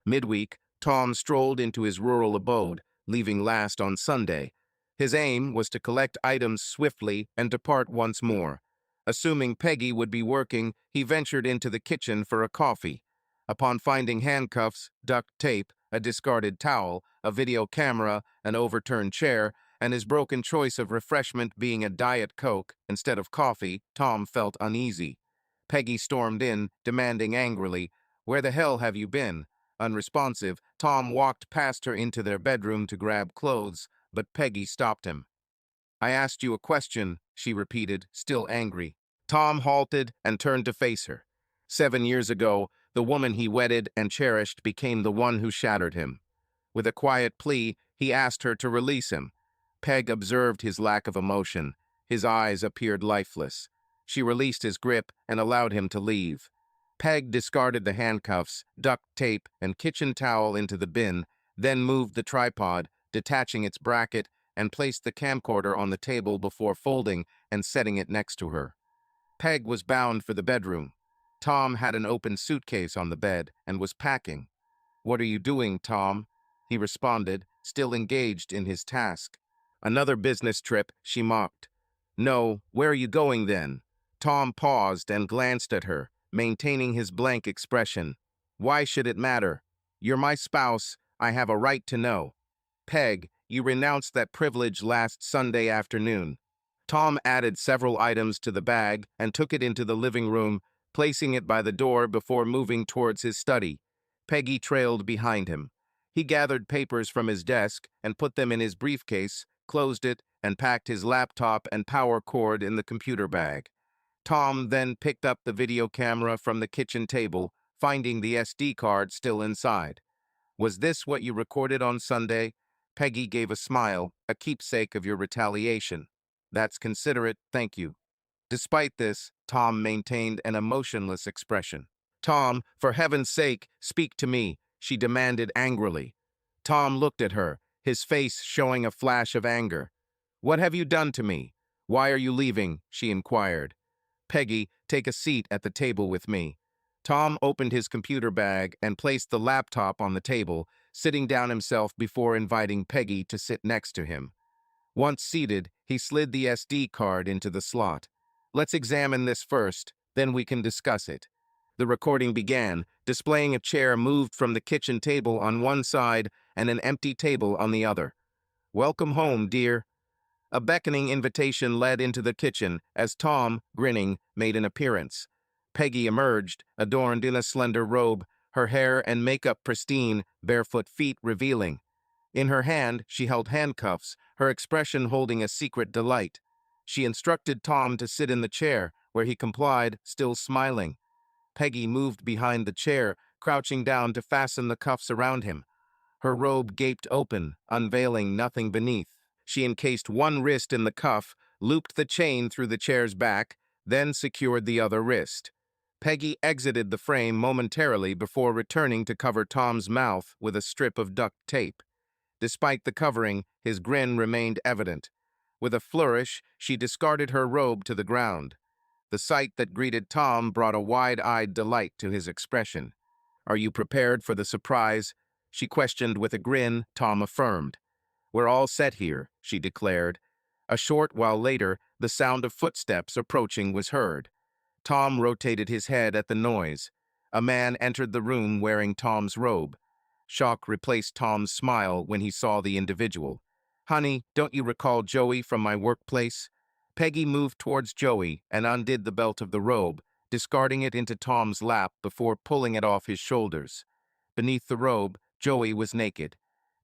Midweek, Tom strolled into his rural abode, leaving last on Sunday. His aim was to collect items swiftly and depart once more. Assuming Peggy would be working, he ventured into the kitchen for a coffee. Upon finding handcuffs, duct tape, a discarded towel, a video camera, an overturned chair, and his broken choice of refreshment being a Diet Coke instead of coffee, Tom felt uneasy. Peggy stormed in, demanding angrily, "Where the hell have you been?" Unresponsive, Tom walked past her into their bedroom to grab clothes, but Peggy stopped him. "I asked you a question," she repeated, still angry. Tom halted and turned to face her. 7 years ago, the woman he wedded and cherished became the one who shattered him. With a quiet plea, he asked her to release him. Peg observed his lack of emotion. His eyes appeared lifeless. She released his grip and allowed him to leave. Peg discarded the handcuffs, duct tape, and kitchen towel into the bin, then moved the tripod, detaching its bracket, and placed the camcorder on the table before folding and setting it next to her. Peg was bound for the bedroom. Tom had an open suitcase on the bed and was packing. "What are you doing, Tom?" he responded, still engaged in his task. "Another business trip," she mocked. "No, where are you going then?" Tom paused and glanced at her, maintaining his blank expression. "Why should it matter? You're my spouse. I have a right to know." "Peg, you renounced that privilege last Sunday afternoon." Tom added several items to the bag and took it into the living room, placing it by the door before moving towards his study. Peggy trailed behind him. He gathered papers from his desk and put them in his briefcase, closed it, and packed his laptop and power cord in the computer bag. Tom then picked up the video camera from the kitchen table, finding the SD card still inside. "Was this what you recorded on Sunday?" Peggy gave a smile, a keepsake of your retaliation. "That's considerate, thank you." Despite this, Tom maintained an emotionless expression. "Tom, for heaven's sake, speak to me," she demanded angrily. Tom looked at her, his face showing a flash of anger. "What have you done to me? Why are you leaving?" she inquired. "Peggy, take a seat at the table with me." Tom opened his computer bag and placed the laptop on the table, sitting down himself before inviting Peggy to sit next to him. Once seated, he slid the SD card into the slot. "Let's examine this first, then we can discuss it." The recording began, displaying a chair moved from the kitchen table on one side and an empty table on the other. "Welcome home, dear." A beckoning invitation led into the kitchen as Tom, grinning, made an appearance. Peggy emerged, adorned in a slender robe, her hair and makeup pristine, barefoot feet revealing. In her hand, she held handcuffs, her expression holding a secret delight. She instructed Tom to sit in the chair, where he complied, still smiling. Peggy moved behind the chair, crouching down to fasten the cuffs around him. Her robe gaped open, unveiling nothing beneath. She encased one wrist in the cuff, looped the chain through the chair's back, then secured the other wrist. Peggy exited the frame momentarily before returning to cover Tom's mouth with a strip of duct tape. Despite the covering, his grin remained evident. With a flourish, she discarded her robe to the ground. The sight that greeted Tom brought a wide-eyed delight to his expression. "Are you prepared for the surprise?" she questioned with a grin. Tom affirmed. "We're all set here," she declared. A short while later, the sound of footsteps approaching was heard. Tom rotated his head at the noise. A man entered the room wearing Tom's robe. Shock replaced Tom's smile when he saw the individual. "Honey, don't you recall Joey from my workplace?" Peggy moved towards Joey and undid the belt of the robe, discarding it into Tom's lap before pulling it off his shoulders. Beneath the robe, Joey was naked.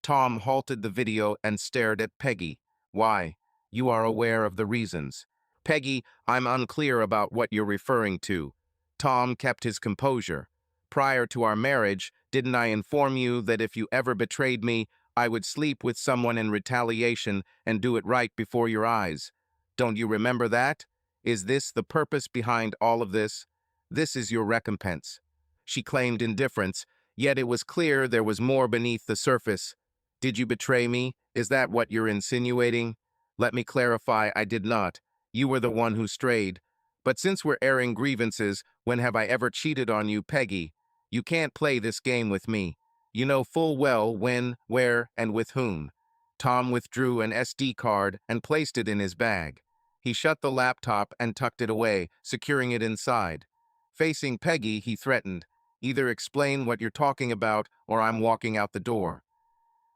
Tom halted the video and stared at Peggy. "Why? You are aware of the reasons." "Peggy, I'm unclear about what you're referring to." Tom kept his composure. "Prior to our marriage, didn't I inform you that if you ever betrayed me, I would sleep with someone in retaliation and do it right before your eyes? Don't you remember that? Is this the purpose behind all of this? This is your recompense." She claimed indifference, yet it was clear there was more beneath the surface. "Did you betray me? Is that what you're insinuating?" "Let me clarify, I did not. You were the one who strayed. But since we're airing grievances, when have I ever cheated on you, Peggy? You can't play this game with me. You know full well when, where, and with whom. Tom withdrew an SD card and placed it in his bag. He shut the laptop and tucked it away, securing it inside. Facing Peggy, he threatened, "Either explain what you're talking about or I'm walking out the door."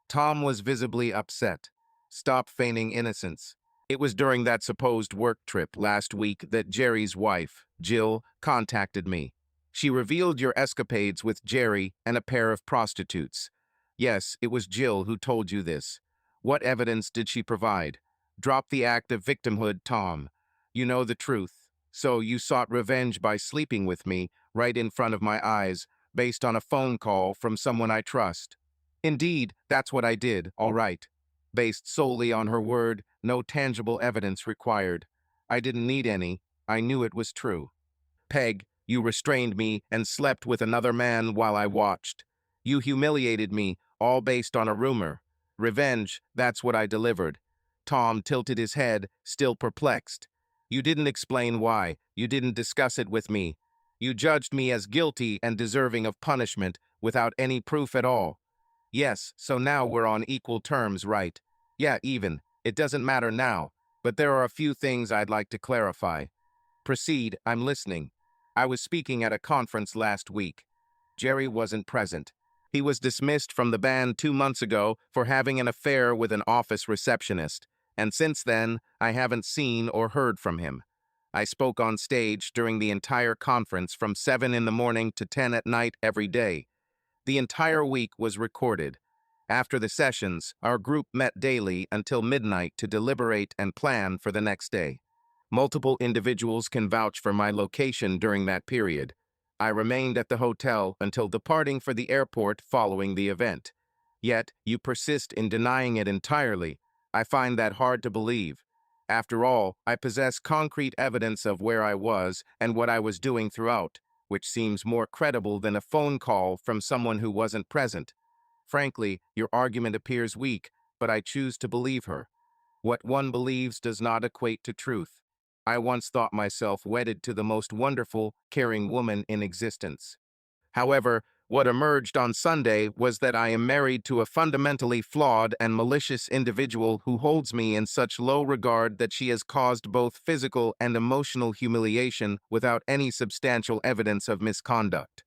Tom was visibly upset. "Stop feigning innocence. It was during that supposed work trip last week that Jerry's wife, Jill, contacted me. She revealed your escapades with Jerry and a pair of prostitutes. Yes, it was Jill who told you this. What evidence did she provide? Drop the act of victimhood, Tom. You know the truth. So you sought revenge by sleeping with me right in front of my eyes, based on a phone call from someone I trust." "Indeed, that's what I did, all right. Based solely on her word, no tangible evidence required. I didn't need any. I knew it was true. Peg, you restrained me and slept with another man while I watched. You humiliated me, all based on a rumor. Revenge, that's what I delivered." Tom tilted his head, still perplexed. "You didn't explain why. You didn't discuss it with me. You judged me as guilty and deserving of punishment without any proof at all. Yes, so now we're on equal terms, right? Yeah, even. It doesn't matter now, but there are a few things I'd like to clarify." "Proceed, I'm listening." "I was speaking at a conference last week. Jerry wasn't present. He was dismissed from the band 2 months ago for having an affair with an office receptionist, and since then, I haven't seen or heard from him. I spoke on stage during the entire conference from 7 in the morning to 10 at night every day. The entire week was recorded. After the sessions, our group met daily until midnight to deliberate and plan for the next day. Multiple individuals can vouch for my location during that period. I remained at the hotel until departing for the airport following the event. Yet, you persist in denying it entirely. I find that hard to believe. After all, I possess concrete evidence of where I was and what I was doing throughout, which seems more credible than a phone call from someone who wasn't present. Frankly, your argument appears weak, but I choose to believe her. What one believes does not equate to truth. I once thought myself wedded to the most wonderful, caring woman in existence. However, what emerged on Sunday was that I am married to a fundamentally flawed and malicious individual who holds me in such low regard that she has caused both physical and emotional humiliation without any substantial evidence of misconduct."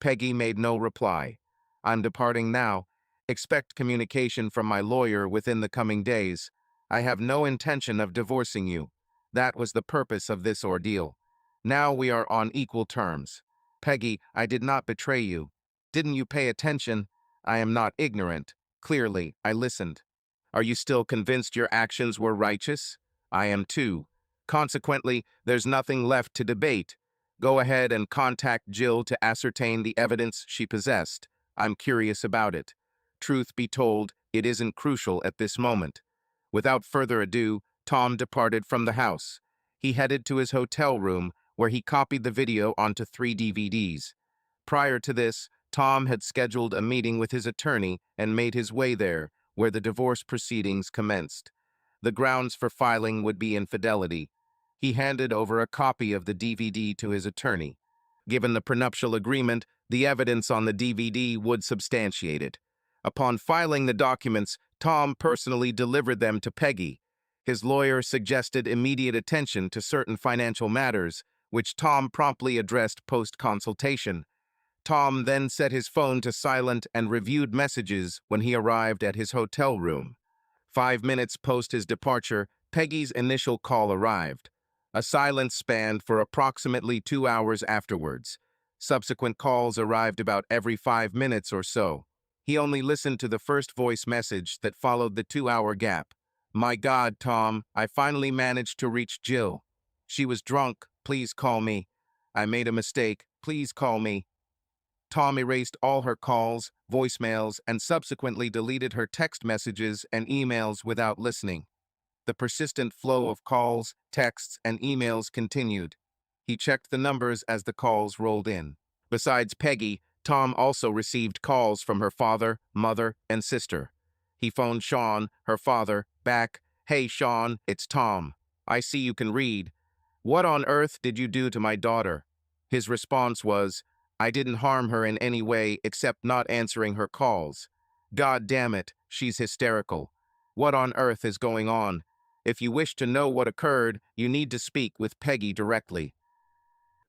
Peggy made no reply. "I'm departing now. Expect communication from my lawyer within the coming days. I have no intention of divorcing you. That was the purpose of this ordeal. Now we are on equal terms. Peggy, I did not betray you. Didn't you pay attention? I am not ignorant. Clearly, I listened. Are you still convinced your actions were righteous? I am too. Consequently, there's nothing left to debate. Go ahead and contact Jill to ascertain the evidence she possessed. I'm curious about it. Truth be told, it isn't crucial at this moment." Without further ado, Tom departed from the house. He headed to his hotel room, where he copied the video onto 3 DVDs. Prior to this, Tom had scheduled a meeting with his attorney and made his way there, where the divorce proceedings commenced. The grounds for filing would be infidelity. He handed over a copy of the DVD to his attorney. Given the prenuptial agreement, the evidence on the DVD would substantiate it. Upon filing the documents, Tom personally delivered them to Peggy. His lawyer suggested immediate attention to certain financial matters, which Tom promptly addressed post-consultation. Tom then set his phone to silent and reviewed messages when he arrived at his hotel room. 5 minutes post his departure, Peggy's initial call arrived. A silence spanned for approximately 2 hours afterwards. Subsequent calls arrived about every 5 minutes or so. He only listened to the first voice message that followed the 2-hour gap. "My God, Tom, I finally managed to reach Jill. She was drunk. Please call me. I made a mistake. Please call me." Tom erased all her calls, voicemails, and subsequently deleted her text messages and emails without listening. The persistent flow of calls, texts, and emails continued. He checked the numbers as the calls rolled in. Besides Peggy, Tom also received calls from her father, mother, and sister. He phoned Sean, her father, back. "Hey, Sean, it's Tom. I see you can read. What on earth did you do to my daughter?" His response was, I didn't harm her in any way except not answering her calls. God damn it, she's hysterical. What on earth is going on? If you wish to know what occurred, you need to speak with Peggy directly.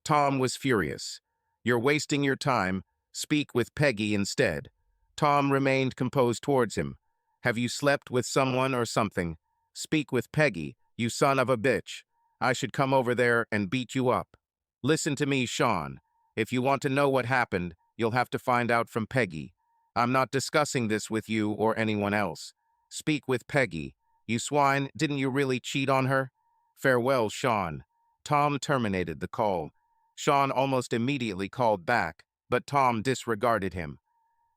Tom was furious. You're wasting your time. Speak with Peggy instead. Tom remained composed towards him. Have you slept with someone or something? Speak with Peggy, you son of a bitch. I should come over there and beat you up. Listen to me, Sean. If you want to know what happened, you'll have to find out from Peggy. I'm not discussing this with you or anyone else. Speak with Peggy. You swine, didn't you really cheat on her? Farewell, Sean. Tom terminated the call. Sean almost immediately called back, but Tom disregarded him.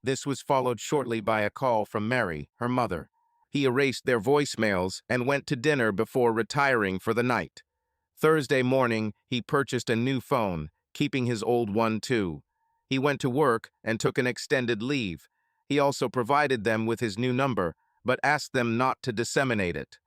This was followed shortly by a call from Mary, her mother. He erased their voicemails and went to dinner before retiring for the night. Thursday morning, he purchased a new phone, keeping his old one too. He went to work and took an extended leave. He also provided them with his new number, but asked them not to disseminate it.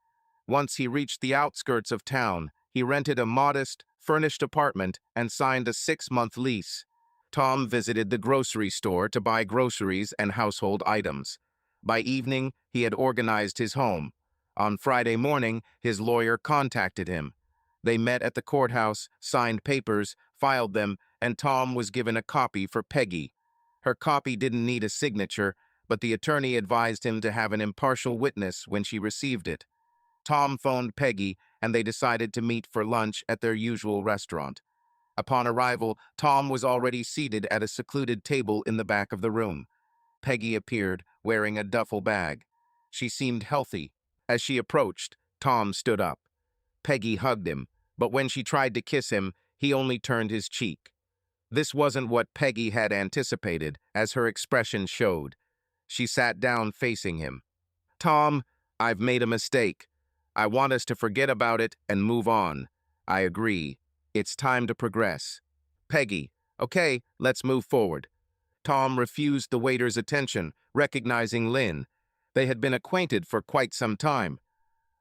Once he reached the outskirts of town, he rented a modest, furnished apartment and signed a 6-month lease. Tom visited the grocery store to buy groceries and household items. By evening, he had organized his home. On Friday morning, his lawyer contacted him. They met at the courthouse, signed papers, filed them, and Tom was given a copy for Peggy. Her copy didn't need a signature, but the attorney advised him to have an impartial witness when she received it. Tom phoned Peggy, and they decided to meet for lunch at their usual restaurant. Upon arrival, Tom was already seated at a secluded table in the back of the room. Peggy appeared, wearing a duffel bag. She seemed healthy. As she approached, Tom stood up. Peggy hugged him, but when she tried to kiss him, he only turned his cheek. This wasn't what Peggy had anticipated, as her expression showed. She sat down facing him. Tom, I've made a mistake. I want us to forget about it and move on. I agree. It's time to progress. Peggy, okay, let's move forward. Tom refused the waiter's attention, recognizing Lynn. They had been acquainted for quite some time.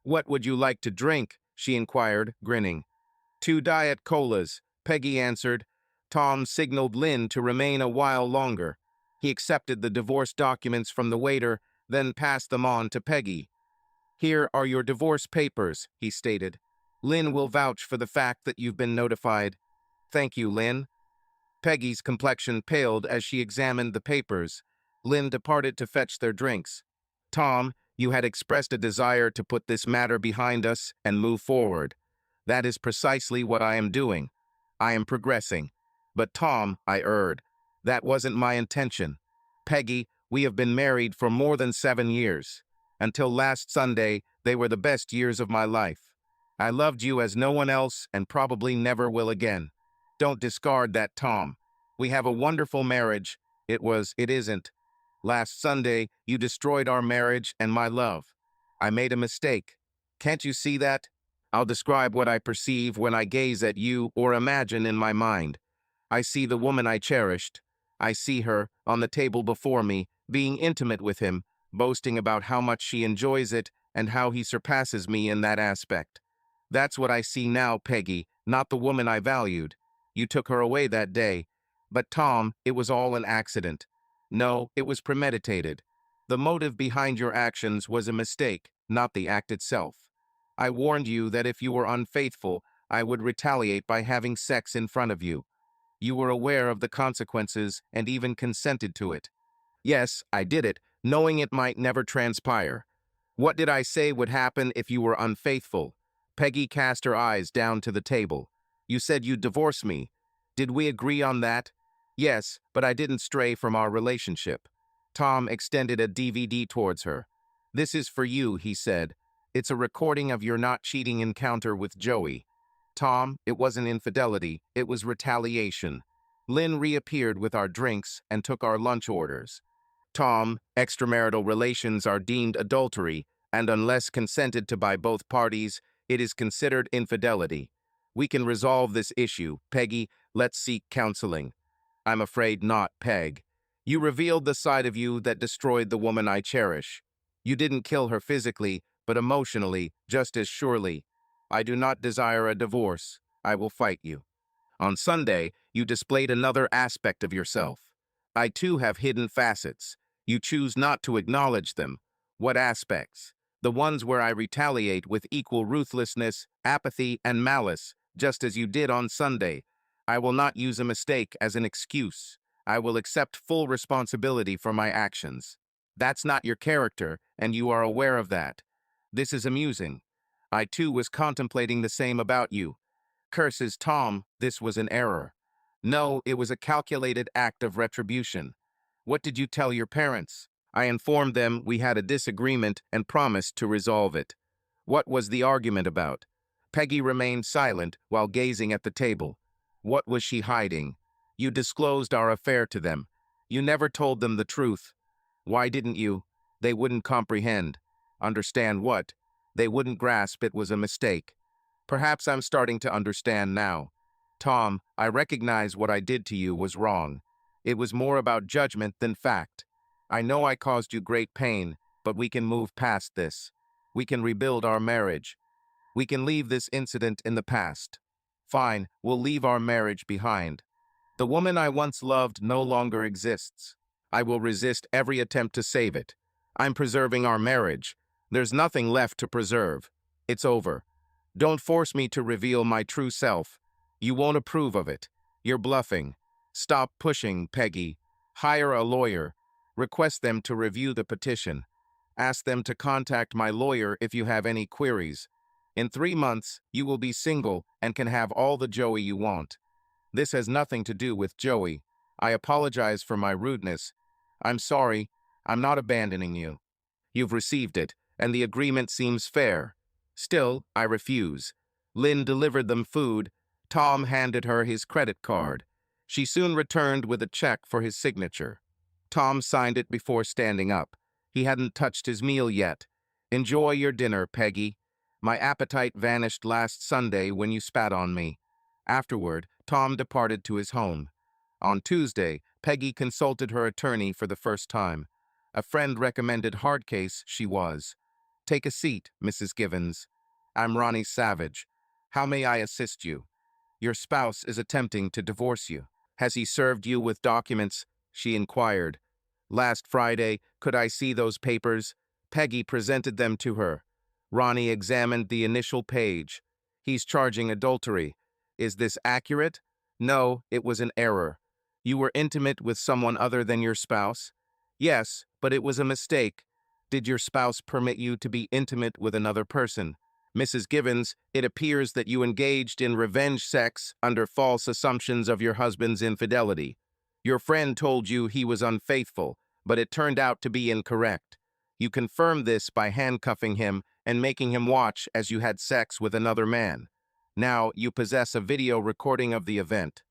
What would you like to drink? She inquired, grinning. 2 Diet Colas, Peggy answered. Tom signaled Lynn to remain a while longer. He accepted the divorce documents from the waiter, then passed them on to Peggy. Here are your divorce papers, he stated. Lynn will vouch for the fact that you've been notified. Thank you, Lynn. Peggy's complexion paled as she examined the papers. Lynn departed to fetch their drinks. Tom, you had expressed a desire to put this matter behind us and move forward. That is precisely what I am doing. I am progressing. But Tom, I erred. That wasn't my intention. Peggy, we have been married for more than 7 years. Until last Sunday, they were the best years of my life. I loved you as no one else and probably never will again. Don't discard that, Tom. We have a wonderful marriage. It isn't. Last Sunday, you destroyed our marriage and my love. I made a mistake. Can't you see that? I'll describe what I perceive when I gaze at you or imagine in my mind. I see the woman I cherished. I see her, on the table before me, being intimate with him, boasting about how much she enjoys it and how he surpasses me in that aspect. That's what I see now, Peggy, not the woman I valued. You took her away that day. But Tom, it was all an accident. No, it was premeditated. The motive behind your actions was a mistake, not the act itself. I warned you that if you were unfaithful, I would retaliate by having sex in front of you. You were aware of the consequences and even consented to it. Yes, I did it, knowing it might never transpire. What did I say would happen if you were unfaithful? Peggy cast her eyes down to the table. You said you'd divorce me. Did we agree on that? Yes, but I didn't stray from our relationship. Tom extended a DVD towards her. This is for you, he said. It's a recording of your not cheating encounter with Joey. Tom, it wasn't infidelity, it was retaliation. Lynn reappeared with our drinks and took our lunch orders. Tom, extramarital relations are deemed adultery, and unless consented to by both parties, it is considered infidelity. We can resolve this issue. Peggy, let's seek counseling. I'm afraid not, Peg. You revealed the side of you that destroyed the woman I cherish. You didn't kill her physically, but emotionally, just as surely. I do not desire a divorce. I will fight you. On Sunday, you displayed another aspect of yourself. I too have hidden facets. You choose not to acknowledge them. What aspects? The ones where I retaliate with equal ruthlessness, apathy, and malice, just as you did on Sunday. I will not use a mistake as an excuse. I will accept full responsibility for my actions. That's not your character, and you are aware of that. This is amusing. I too was contemplating the same about you. Curses, Tom, this was an error. No, it was a calculated act of retribution. What did you tell your parents? I informed them we had a disagreement and promised to resolve it. What was the argument about? Peggy remained silent while gazing at the table. What was she hiding? You disclosed our affair to them. You never told them the truth. Why didn't you? They wouldn't comprehend. Understand what? They wouldn't grasp it was a mistake. Perhaps I'm starting to understand now. Tom, I recognize what I did to you was wrong. It was more about judgment than fact. I know I caused you great pain, but we can move past this. We can rebuild our marriage. We can leave this incident in the past. Fine, we'll leave our marriage behind. The woman I once loved no longer exists. I will resist every attempt to save it. I'm preserving our marriage. There's nothing left to preserve. It's over. Don't force me to reveal my true self. You won't approve of it. You're bluffing. Stop pushing, Peggy. Hire a lawyer. Request them to review the petition. Ask them to contact my lawyer if you have any queries. In 3 months, you will be single and can have all the Joey you want. This has nothing to do with Joey. I apologize for my rudeness. I'm sorry. I'm not abandoning you. You've received it, and the agreement seems fair. Still, I refuse. Lynn delivered them food. Tom handed her his credit card. She soon returned with a check for his signature. Tom signed it before standing up. He hadn't touched his meal yet. Enjoy your dinner, Peggy. My appetite vanished last Sunday when you spat on me. Afterward, Tom departed to his home. On Tuesday, Peggy consulted her attorney for the first time. A friend recommended hard case she was. Take a seat, Mrs. Givens. I'm Ronnie Savage. How may I assist you? Your spouse is attempting to divorce you. Has he served you with documents? She inquired. Last Friday, could I see those papers? Peggy presented them to her. Ronnie examined the initial page. He's charging adultery. Is this accurate? No, it was an error. You were intimate with someone other than your spouse? Yes, but it was a mistake. Did your spouse permit you to be intimate with another person? Mrs. Givens, it appears that you engaged in revenge sex under false assumptions of your husband's infidelity. Your friend told you he was unfaithful, but it turned out to be incorrect. You confirmed this by handcuffing him and making him watch as you had sex with another man. Now you possess a video recording of the event.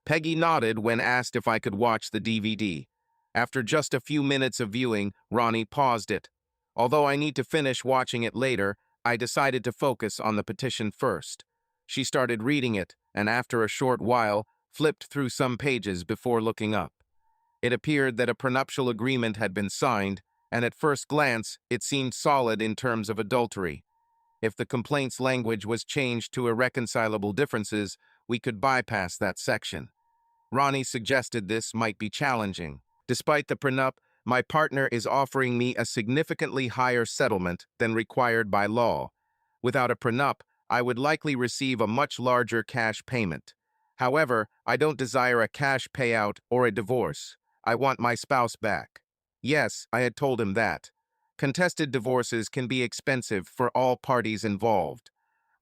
Peggy nodded when asked if I could watch the DVD. After just a few minutes of viewing, Ronnie paused it. Although I need to finish watching it later, I decided to focus on the petition first. She started reading it, and after a short while, flipped through some pages before looking up. It appeared that a prenuptial agreement had been signed, and at first glance, it seemed solid in terms of adultery. If the complaint's language was changed to irreconcilable differences, we could bypass that section. Ronnie suggested this might be challenging. Despite the prenup, my partner is offering me a significantly higher settlement than required by law. Without a prenup, I would likely receive a much larger cash payment. However, I don't desire a cash payout or a divorce. I want my spouse back. Yes, I had told him that. Contested divorces can be expensive for all parties involved.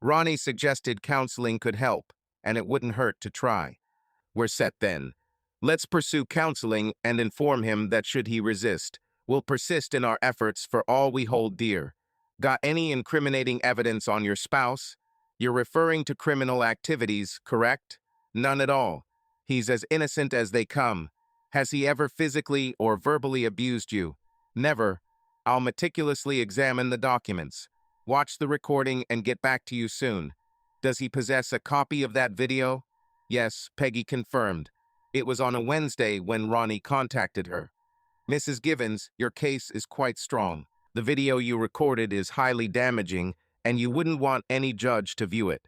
Ronnie suggested counseling could help, and it wouldn't hurt to try. We're set then. Let's pursue counseling and inform him that should he resist, we'll persist in our efforts for all we hold dear. Got any incriminating evidence on your spouse? You're referring to criminal activities, correct? None at all. He's as innocent as they come. Has he ever physically or verbally abused you? Never. I'll meticulously examine the documents. Watch the recording and get back to you soon. Does he possess a copy of that video? Yes, Peggy confirmed. It was on a Wednesday when Ronnie contacted her. Mrs. Givens, your case is quite strong. The video you recorded is highly damaging, and you wouldn't want any judge to view it.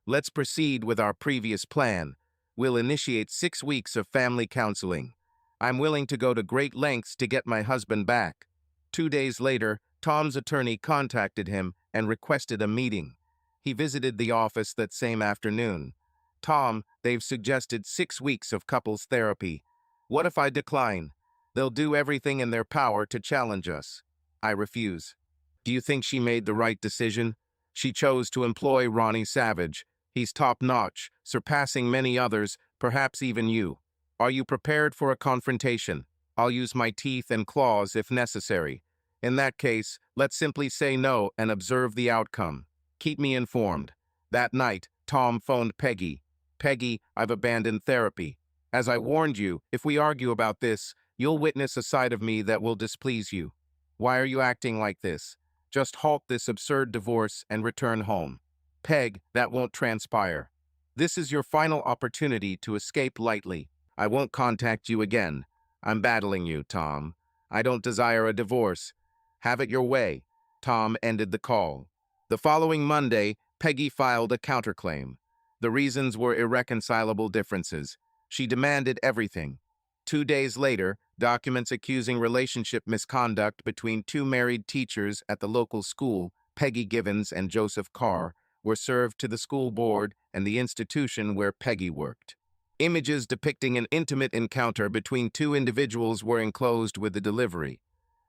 Let's proceed with our previous plan. We'll initiate 6 weeks of family counseling. I'm willing to go to great lengths to get my husband back." 2 days later, Tom's attorney contacted him and requested a meeting. He visited the office that same afternoon. "Tom, they've suggested 6 weeks of couples therapy. What if I decline? They'll do everything in their power to challenge us." "I refuse." "Do you think she made the right decision? She chose to employ Ronnie Savage. He's top-notch, surpassing many others, perhaps even you. Are you prepared for a confrontation? I'll use my teeth and claws if necessary. In that case, let's simply say no and observe the outcome. Keep me informed." That night, Tom phoned Peggy. "Peggy, I've abandoned therapy. As I warned you, if we argue about this, you'll witness a side of me that will displease you. Why are you acting like this? Just halt this absurd divorce and return home." "Peg, that won't transpire. This is your final opportunity to escape lightly. I won't contact you again. I'm battling you, Tom. I don't desire a divorce. Have it your way." Tom ended the call. The following Monday, Peggy filed a counterclaim. The reasons were irreconcilable differences. She demanded everything. 2 days later, documents accusing relationship misconduct between two married teachers at the local school, Peggy Givens and Joseph Carr, were served to the school board and the institution where Peggy worked. Images depicting an intimate encounter between two individuals were enclosed with the delivery.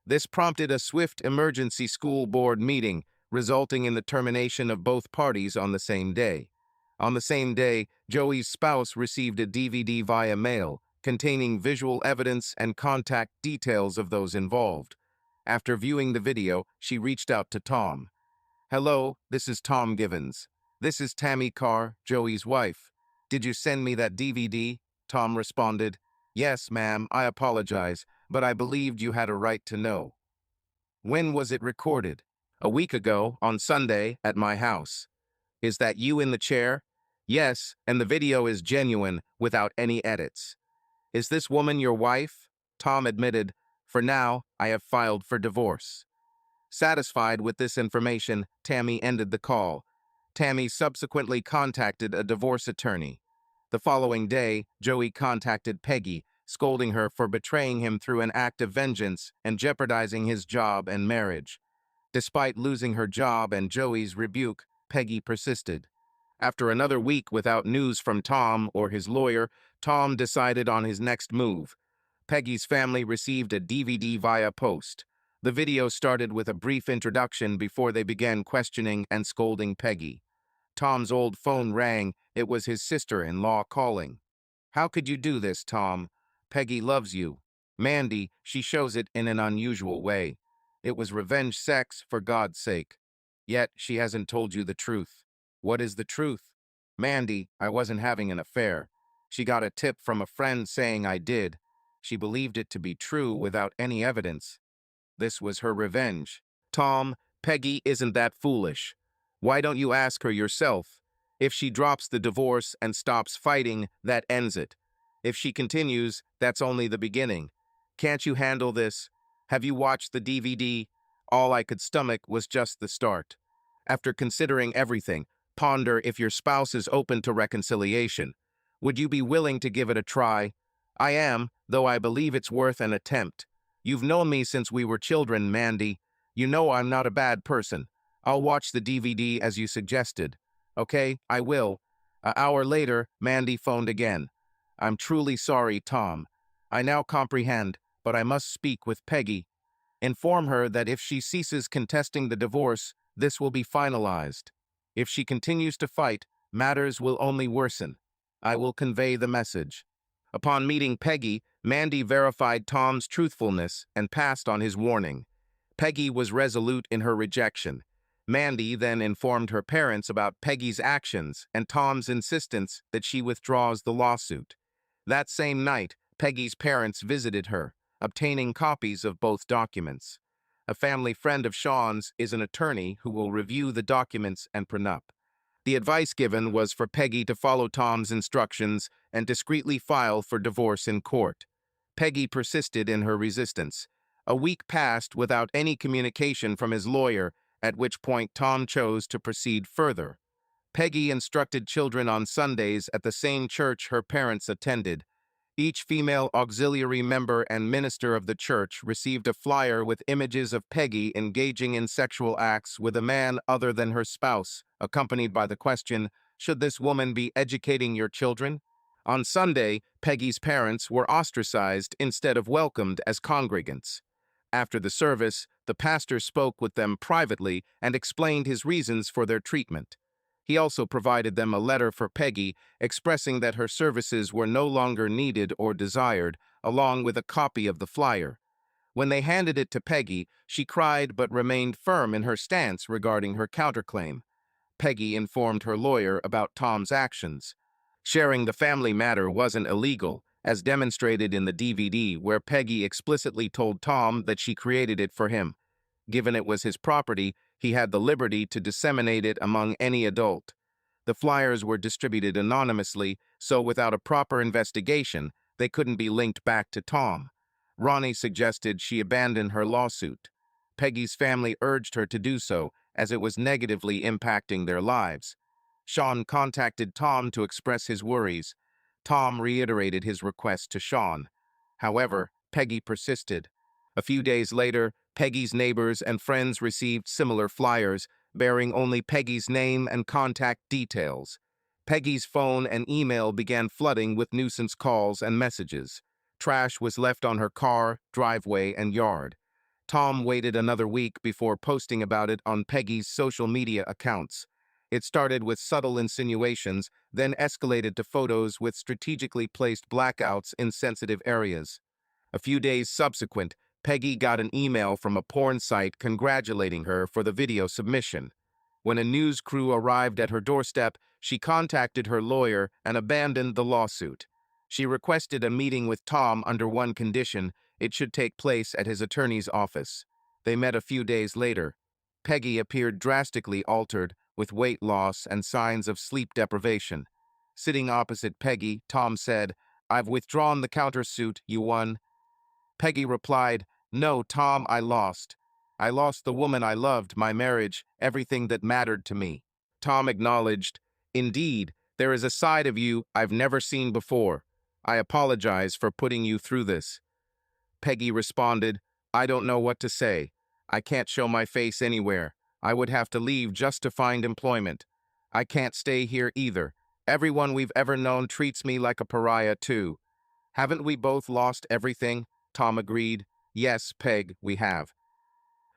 This prompted a swift emergency school board meeting, resulting in the termination of both parties on the same day. On the same day, Joey's spouse received a DVD via mail, containing visual evidence and contact details of those involved. After viewing the video, she reached out to Tom. "Hello, this is Tom Givens. This is Tammy Carr, Joey's wife. Did you send me that DVD?" Tom responded. "Yes, ma'am, I apologize, but I believed you had a right to know." "When was it recorded?" "A week ago, on Sunday, at my house." "Is that you in the chair?" "Yes, and the video is genuine, without any edits." "Is this woman your wife?" Tom admitted, "For now, I have filed for divorce." Satisfied with this information, Tammy ended the call. Tammy subsequently contacted a divorce attorney. The following day, Joey contacted Peggy, scolding her for betraying him through an act of vengeance and jeopardizing his job and marriage. Despite losing her job and Joey's rebuke, Peggy persisted. After another week without news from Tom or his lawyer, Tom decided on his next move. Peggy's family received a DVD via post. The video started with a brief introduction before they began questioning and scolding Peggy. Tom's old phone rang. It was his sister-in-law calling. "How could you do this, Tom? Peggy loves you. Mandy, she shows it in an unusual way. It was revenge sex, for God's sake. Yet she hasn't told you the truth." "What is the truth?" "Mandy, I wasn't having an affair. She got a tip from a friend saying I did. She believed it to be true without any evidence. This was her revenge." "Tom, Peggy isn't that foolish. Why don't you ask her yourself? If she drops the divorce and stops fighting, that ends it. If she continues, that's only the beginning. Can't you handle this? Have you watched the DVD? All I could stomach was just the start. After considering everything, ponder if your spouse is open to reconciliation. Would you be willing to give it a try? I am, though I believe it's worth an attempt. You've known me since we were children, Mandy. You know I'm not a bad person. I'll watch the DVD as you suggested." "Okay, I will." An hour later, Mandy phoned again. "I'm truly sorry, Tom. I now comprehend, but I must speak with Peggy. Inform her that if she ceases contesting the divorce, this will be finalized. If she continues to fight, matters will only worsen. I will convey the message." Upon meeting Peggy, Mandy verified Tom's truthfulness and passed on his warning. Peggy was resolute in her rejection. Mandy then informed her parents about Peggy's actions and Tom's insistence that she withdraws the lawsuit. That same night, Peggy's parents visited her, obtaining copies of both documents. A family friend of Sean's is an attorney who will review the documents and prenup. The advice given was for Peggy to follow Tom's instructions and discreetly file for divorce in court. Peggy persisted in her resistance. A week passed without any communication from his lawyer, at which point Tom chose to proceed further. Peggy instructed children on Sundays at the same church her parents attended. Each female auxiliary member and minister of the church received a flyer with images of Peggy engaging in sexual acts with a man other than her spouse, accompanied by the question, "Should this woman be educating your children?" On Sunday, Peggy's parents were ostracized instead of welcomed as congregants. After the service, the pastor spoke with them privately and explained his reasons for their treatment. He also provided them a letter for Peggy expressing that her services were no longer needed or desired, along with a copy of the flyer. When they handed it to Peggy, she cried but remained firm in her stance regarding her counterclaim. Peggy informed her lawyer about Tom's actions. Sharing the family matter wasn't illegal, as demonstrated in the DVD where Peggy explicitly told Tom that she created it for him. Given it was his property, he had the liberty to disseminate it among any adult. The flyers were distributed anonymously, so without a proper investigation, they couldn't be linked back to Tom. Ronnie suggested she abandon her lawsuit. Peggy's family urged her to do so, as it was negatively impacting their lives. Sean contacted Tom to express his worries. Tom reiterated his request to Sean. However, Peggy persisted. A few days later, Peggy's neighbors and friends received similar flyers, bearing only Peggy's name and contact details. Peggy's phone and email began flooding with nuisance calls and messages. Trash was left on her car, driveway, and yard. Tom waited another week before posting about it on Peggy's social media accounts. It started with subtle insinuations, then escalated to photos with strategically placed blackouts in sensitive areas. A few days subsequent, Peggy got an email from a porn site congratulating her for the video submission. When a news crew arrived at her doorstep, she contacted her lawyer and abandoned the lawsuit. She requested a meeting with Tom under one condition: it should take place at his attorney's office. They met a few days later. Peggy appeared drastically altered, with weight loss and signs of sleep deprivation. Sitting opposite Peggy, Tom said, "I've withdrawn the countersuit, you won." Peggy replied, "No, Tom, I lost. I lost the woman I loved, my marriage, everything that mattered to me." Tom acknowledged, "Indeed, there is a side of you I've never seen before. I apologize for putting you through this." Peggy responded, "I don't know what to say. I can't show my face anywhere. I would have to leave just to find employment. I can't stay here either. Everyone we've ever known treats me like a pariah too." "Haven't we both lost everything?" Tom agreed. "Yes, Peg, we have."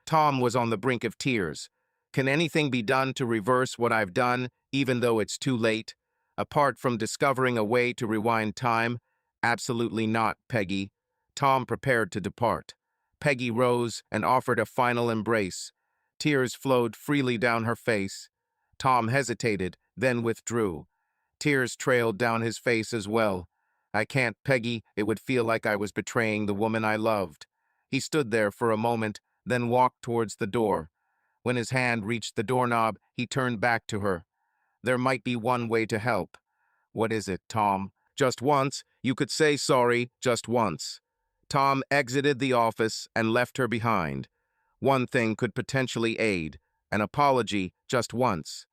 Tom was on the brink of tears. "Can anything be done to reverse what I've done, even though it's too late? Apart from discovering a way to rewind time?" "Absolutely not, Peggy." Tom prepared to depart. Peggy rose and offered a final embrace. Tears flowed freely down her face. Tom hesitated, then withdrew. Tears trailed down his face as well. "I can't, Peggy. It would feel like I was betraying the woman I loved." He stood there for a moment, then walked towards the door. When his hand reached the doorknob, he turned back to her. "There might be one way to help." "What is it, Tom?" "Just once. You could say sorry, just once." Tom exited the office and left her behind. One thing could potentially aid: an apology just once.